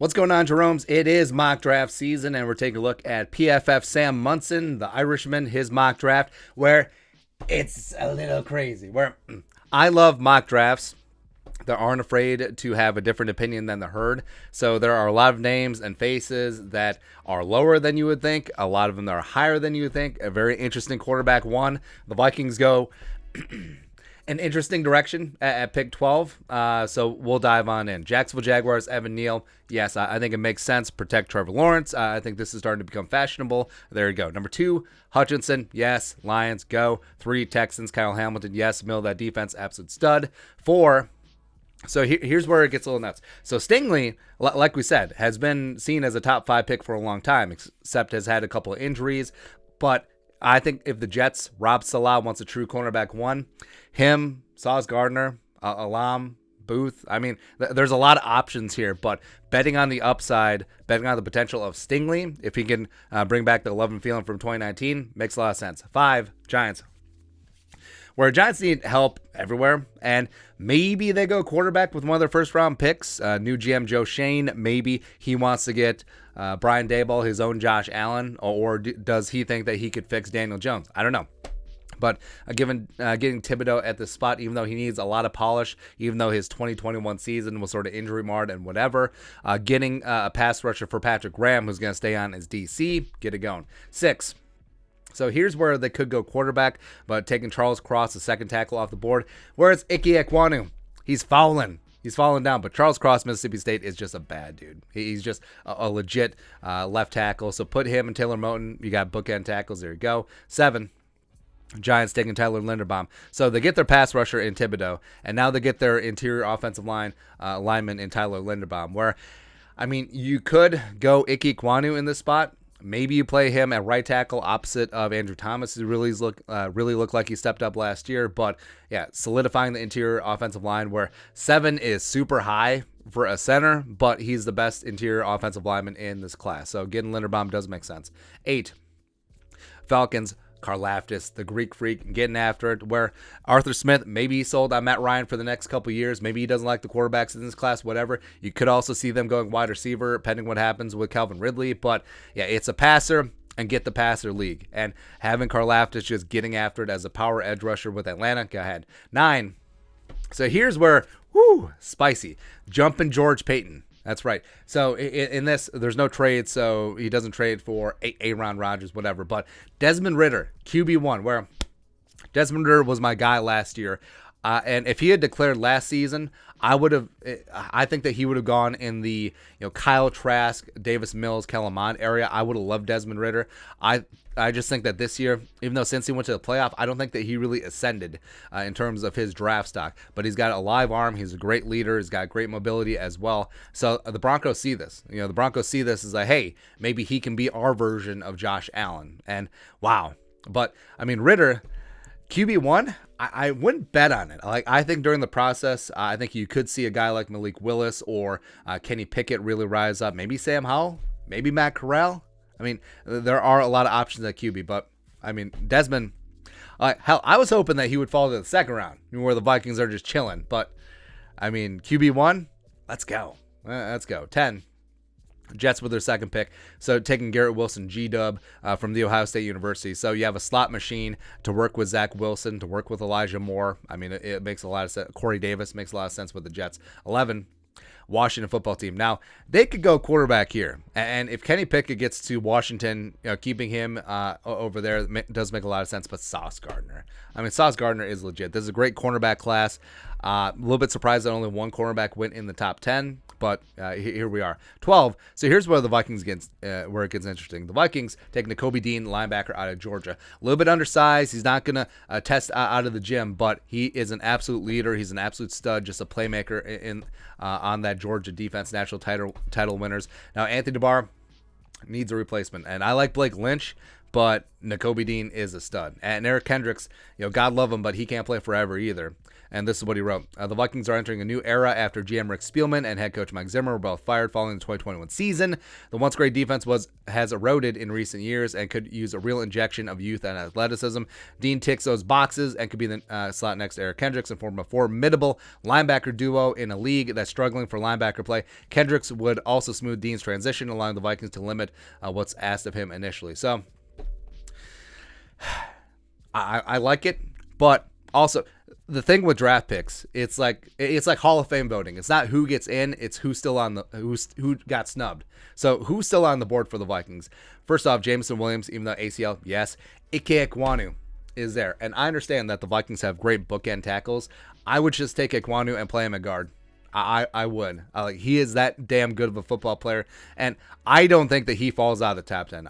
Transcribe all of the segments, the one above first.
What's going on, Jerome's? It is mock draft season, and we're taking a look at PFF Sam Munson, the Irishman, his mock draft, where it's a little crazy. Where I love mock drafts that aren't afraid to have a different opinion than the herd. So there are a lot of names and faces that are lower than you would think. A lot of them that are higher than you would think. A very interesting quarterback one. The Vikings go an interesting direction at pick 12. So we'll dive on in. Jacksonville Jaguars, Evan Neal. Yes, I think it makes sense. Protect Trevor Lawrence. I think this is starting to become fashionable. There you go. Number 2, Hutchinson. Yes. Lions, go. 3, Texans, Kyle Hamilton. Yes. Middle of that defense, absolute stud. 4, so here's where it gets a little nuts. So Stingley, like we said, has been seen as a top 5 pick for a long time, except has had a couple of injuries. But I think if the Jets, Rob Salah wants a true cornerback one, him, Sauce Gardner, Alam, Booth. I mean, there's a lot of options here, but betting on the upside, betting on the potential of Stingley, if he can bring back the love and feeling from 2019, makes a lot of sense. 5, Giants. Where Giants need help everywhere, and maybe they go quarterback with one of their first-round picks. New GM Joe Shane, maybe he wants to get Brian Daboll, his own Josh Allen, or does he think that he could fix Daniel Jones? I don't know. But given getting Thibodeau at this spot, even though he needs a lot of polish, even though his 2021 season was sort of injury-marred and whatever, getting a pass rusher for Patrick Graham, who's going to stay on as DC, get it going. 6. So here's where they could go quarterback, but taking Charles Cross, the second tackle, off the board. Whereas Ike Ekwonu, he's fallen down. But Charles Cross, Mississippi State, is just a bad dude. He's just a legit left tackle. So put him and Taylor Moton. You got bookend tackles. There you go. 7. Giants taking Tyler Linderbaum. So they get their pass rusher in Thibodeau, and now they get their interior offensive lineman in Tyler Linderbaum. Where, I mean, you could go Ike Ekwonu in this spot. Maybe you play him at right tackle opposite of Andrew Thomas, who really looked like he stepped up last year. But yeah, solidifying the interior offensive line, where 7 is super high for a center, but he's the best interior offensive lineman in this class. So getting Linderbaum does make sense. 8, Falcons. Karlaftis, the Greek freak, getting after it, where Arthur Smith, maybe he sold on Matt Ryan for the next couple years. Maybe he doesn't like the quarterbacks in this class, whatever. You could also see them going wide receiver, depending what happens with Calvin Ridley. But yeah, it's a passer and get the passer league. And having Karlaftis just getting after it as a power edge rusher with Atlanta, go ahead. 9. So here's where, spicy. Jumping George Payton. That's right. So in this, there's no trade, so he doesn't trade for Aaron Rodgers, whatever. But Desmond Ridder, QB1, where Desmond Ridder was my guy last year. And if he had declared last season, I think that he would have gone in the Kyle Trask, Davis Mills, Kellen Mond area. I would have loved Desmond Ridder. I just think that this year, even though since he went to the playoff, I don't think that he really ascended in terms of his draft stock. But he's got a live arm. He's a great leader. He's got great mobility as well. So the Broncos see this. The Broncos see this as hey, maybe he can be our version of Josh Allen. And wow. But I mean, Ridder, QB1, I wouldn't bet on it. I think during the process, I think you could see a guy like Malik Willis or Kenny Pickett really rise up. Maybe Sam Howell, maybe Matt Corral. I mean, there are a lot of options at QB, but I mean, Desmond, hell, I was hoping that he would fall to the second round where the Vikings are just chilling. But I mean, QB1, let's go. 10. Jets with their second pick. So taking Garrett Wilson, G-Dub from The Ohio State University. So you have a slot machine to work with Zach Wilson, to work with Elijah Moore. I mean, it makes a lot of sense. Corey Davis makes a lot of sense with the Jets. 11, Washington football team. Now, they could go quarterback here. And if Kenny Pickett gets to Washington, keeping him over there does make a lot of sense. But Sauce Gardner. I mean, Sauce Gardner is legit. This is a great cornerback class. A little bit surprised that only one cornerback went in the top 10. But here we are. 12. So here's where the Vikings where it gets interesting. The Vikings take Nakobe Dean, linebacker out of Georgia. A little bit undersized. He's not going to test out of the gym, but he is an absolute leader. He's an absolute stud, just a playmaker on that Georgia defense, national title winners. Now, Anthony DeBar needs a replacement. And I like Blake Lynch, but Nakobe Dean is a stud. And Eric Kendricks, God love him, but he can't play forever either. And this is what he wrote. The Vikings are entering a new era after GM Rick Spielman and head coach Mike Zimmer were both fired following the 2021 season. The once great defense has eroded in recent years and could use a real injection of youth and athleticism. Dean ticks those boxes and could be the slot next to Eric Kendricks and form a formidable linebacker duo in a league that's struggling for linebacker play. Kendricks would also smooth Dean's transition, allowing the Vikings to limit what's asked of him initially. So I like it, but also the thing with draft picks, it's like Hall of Fame voting. It's not who gets in, it's who got snubbed. So who's still on the board for the Vikings? First off, Jameson Williams, even though ACL, yes. Ike Ekwonu is there, and I understand that the Vikings have great bookend tackles. I would just take Ekwonu and play him at guard. I would. He is that damn good of a football player, and I don't think that he falls out of the top 10.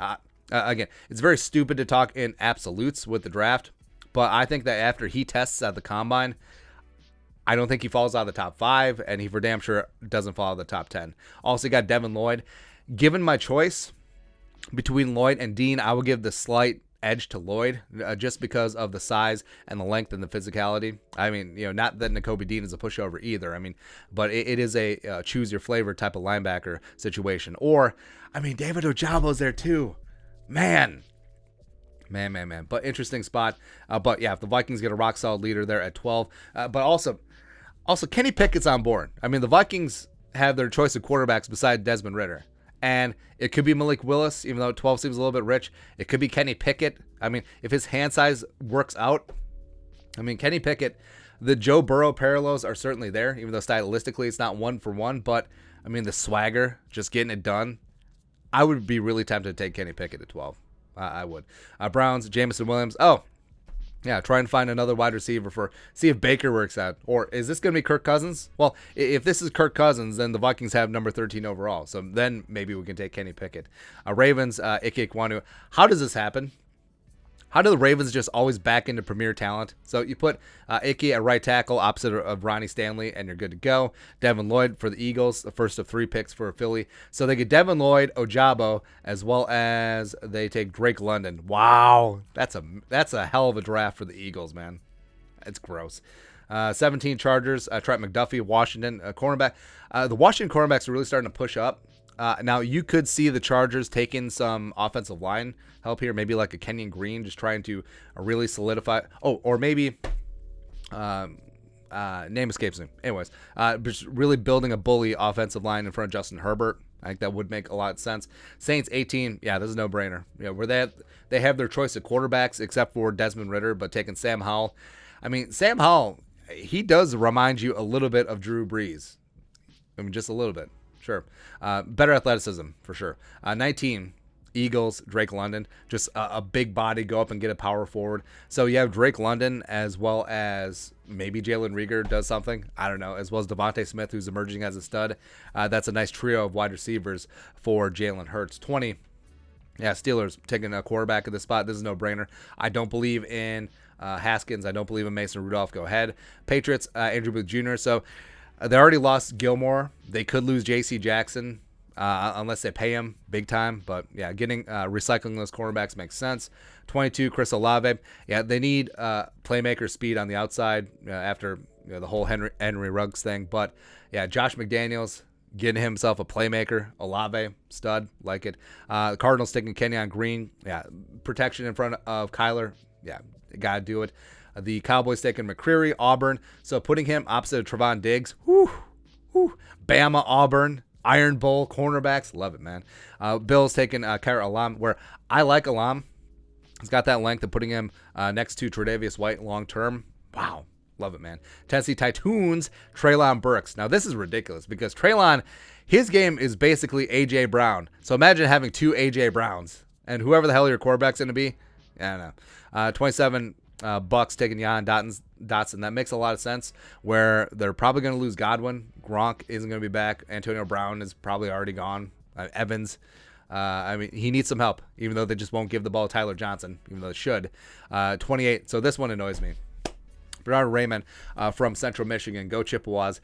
Again, it's very stupid to talk in absolutes with the draft, but I think that after he tests at the combine, I don't think he falls out of the top 5, and he for damn sure doesn't fall out of the top 10. Also, you got Devin Lloyd. Given my choice between Lloyd and Dean, I will give the slight edge to Lloyd just because of the size and the length and the physicality. I mean, not that Nakobe Dean is a pushover either. I mean, but it is a choose your flavor type of linebacker situation. Or, David Ojabo's there too. Man. But interesting spot. But yeah, if the Vikings get a rock solid leader there at 12. But also Kenny Pickett's on board. The Vikings have their choice of quarterbacks beside Desmond Ridder. And it could be Malik Willis, even though 12 seems a little bit rich. It could be Kenny Pickett. If his hand size works out. Kenny Pickett, the Joe Burrow parallels are certainly there, even though stylistically it's not one for one. But, the swagger, just getting it done. I would be really tempted to take Kenny Pickett at 12. I would. Browns, Jameson Williams. Oh, yeah, try and find another wide receiver see if Baker works out. Or is this going to be Kirk Cousins? Well, if this is Kirk Cousins, then the Vikings have number 13 overall. So then maybe we can take Kenny Pickett. Ravens, Ike Ekwonu. How does this happen? How do the Ravens just always back into premier talent? So you put Ike at right tackle opposite of Ronnie Stanley, and you're good to go. Devin Lloyd for the Eagles, the first of 3 picks for Philly. So they get Devin Lloyd, Ojabo, as well as they take Drake London. Wow, that's a hell of a draft for the Eagles, man. It's gross. 17 Chargers, Trent McDuffie, Washington, cornerback. The Washington cornerbacks are really starting to push up. Now, you could see the Chargers taking some offensive line help here, maybe like a Kenyon Green, just trying to really solidify. Oh, or maybe, name escapes me. Anyways, just really building a bully offensive line in front of Justin Herbert. I think that would make a lot of sense. Saints 18, yeah, this is a no-brainer. Where they have their choice of quarterbacks except for Desmond Ridder, but taking Sam Howell. Sam Howell, he does remind you a little bit of Drew Brees. Just a little bit. Sure. Better athleticism, for sure. 19, Eagles, Drake London. Just a big body, go up and get a power forward. So you have Drake London as well as maybe Jalen Reagor does something. I don't know. As well as Devontae Smith, who's emerging as a stud. That's a nice trio of wide receivers for Jalen Hurts. 20, yeah, Steelers taking a quarterback at the spot. This is a no-brainer. I don't believe in Haskins. I don't believe in Mason Rudolph. Go ahead. Patriots, Andrew Booth Jr. So they already lost Gilmore. They could lose J.C. Jackson unless they pay him big time. But, yeah, recycling those cornerbacks makes sense. 22, Chris Olave. Yeah, they need playmaker speed on the outside after the whole Henry Ruggs thing. But, yeah, Josh McDaniels getting himself a playmaker. Olave, stud, like it. The Cardinals taking Kenyon Green. Yeah, protection in front of Kyler. Yeah, got to do it. The Cowboys taking McCreary, Auburn. So putting him opposite of Trevon Diggs. Bama, Auburn, Iron Bowl, cornerbacks. Love it, man. Bills taking Kair Elam, where I like Elam. He's got that length of putting him next to Tre'Davious White long term. Wow. Love it, man. Tennessee Titans, Treylon Burks. Now, this is ridiculous because Treylon, his game is basically A.J. Brown. So imagine having 2 A.J. Browns. And whoever the hell your quarterback's going to be, I don't know. 27, Bucks taking Jan Dotson. That makes a lot of sense where they're probably going to lose Godwin. Gronk isn't going to be back. Antonio Brown is probably already gone. Evans. He needs some help, even though they just won't give the ball to Tyler Johnson, even though they should. 28. So this one annoys me. Bernard Raymond from Central Michigan. Go Chippewas.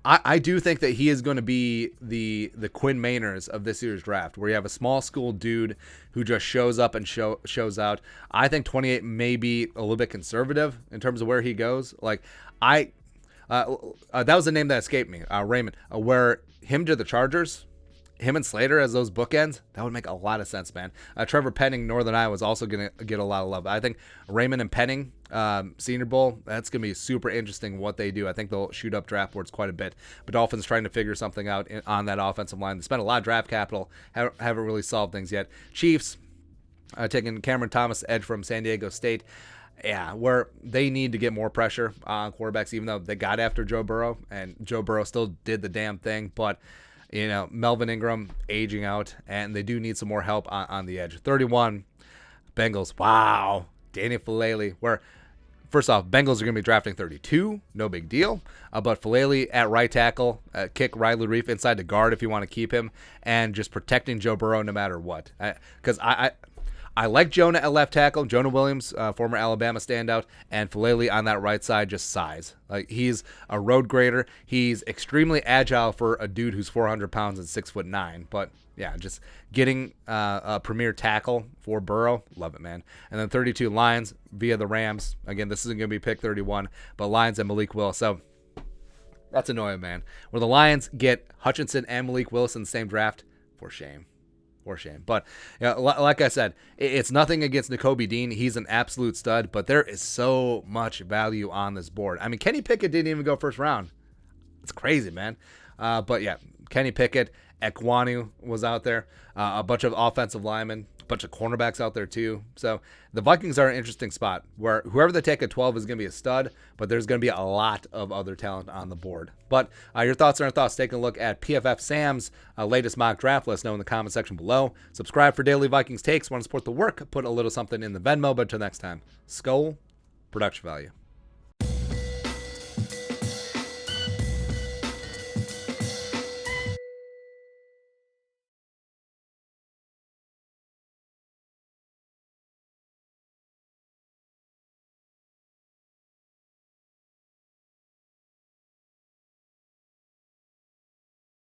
I do think that he is going to be the Quinn Maynors of this year's draft, where you have a small school dude who just shows up and shows out. I think 28 may be a little bit conservative in terms of where he goes. Like that was the name that escaped me, Raymond. Where him to the Chargers, him and Slater as those bookends, that would make a lot of sense, man. Trevor Penning, Northern Iowa, is also going to get a lot of love. I think Raymond and Penning, Senior Bowl, that's going to be super interesting what they do. I think they'll shoot up draft boards quite a bit. But Dolphins trying to figure something out on that offensive line. They spent a lot of draft capital, haven't really solved things yet. Chiefs, taking Cameron Thomas, edge from San Diego State. Yeah, where they need to get more pressure on quarterbacks, even though they got after Joe Burrow, and Joe Burrow still did the damn thing. But Melvin Ingram aging out, and they do need some more help on the edge. 31, Bengals. Wow. Danny Falele, where, first off, Bengals are going to be drafting 32. No big deal. But Falele at right tackle, kick Riley Reif inside the guard if you want to keep him, and just protecting Joe Burrow no matter what. Because I like Jonah at left tackle, Jonah Williams, former Alabama standout, and Falele on that right side, just size. Like, he's a road grader. He's extremely agile for a dude who's 400 pounds and 6'9". But yeah, just getting a premier tackle for Burrow, love it, man. And then 32, Lions via the Rams. Again, this isn't going to be pick 31, but Lions and Malik Willis. So that's annoying, man. Where the Lions get Hutchinson and Malik Willis in the same draft, for shame. For shame. But like I said, it's nothing against Nakobe Dean. He's an absolute stud, but there is so much value on this board. I mean, Kenny Pickett didn't even go first round. It's crazy, man. But yeah, Kenny Pickett, Ekwonu was out there, a bunch of offensive linemen, a bunch of cornerbacks out there too. So the Vikings are an interesting spot where whoever they take at 12 is going to be a stud, but there's going to be a lot of other talent on the board. But your thoughts are our thoughts. Taking a look at PFF Sam's latest mock draft. Let us know in the comment section below. Subscribe for daily Vikings takes. Want to support the work? Put a little something in the Venmo. But until next time, Skol, production value.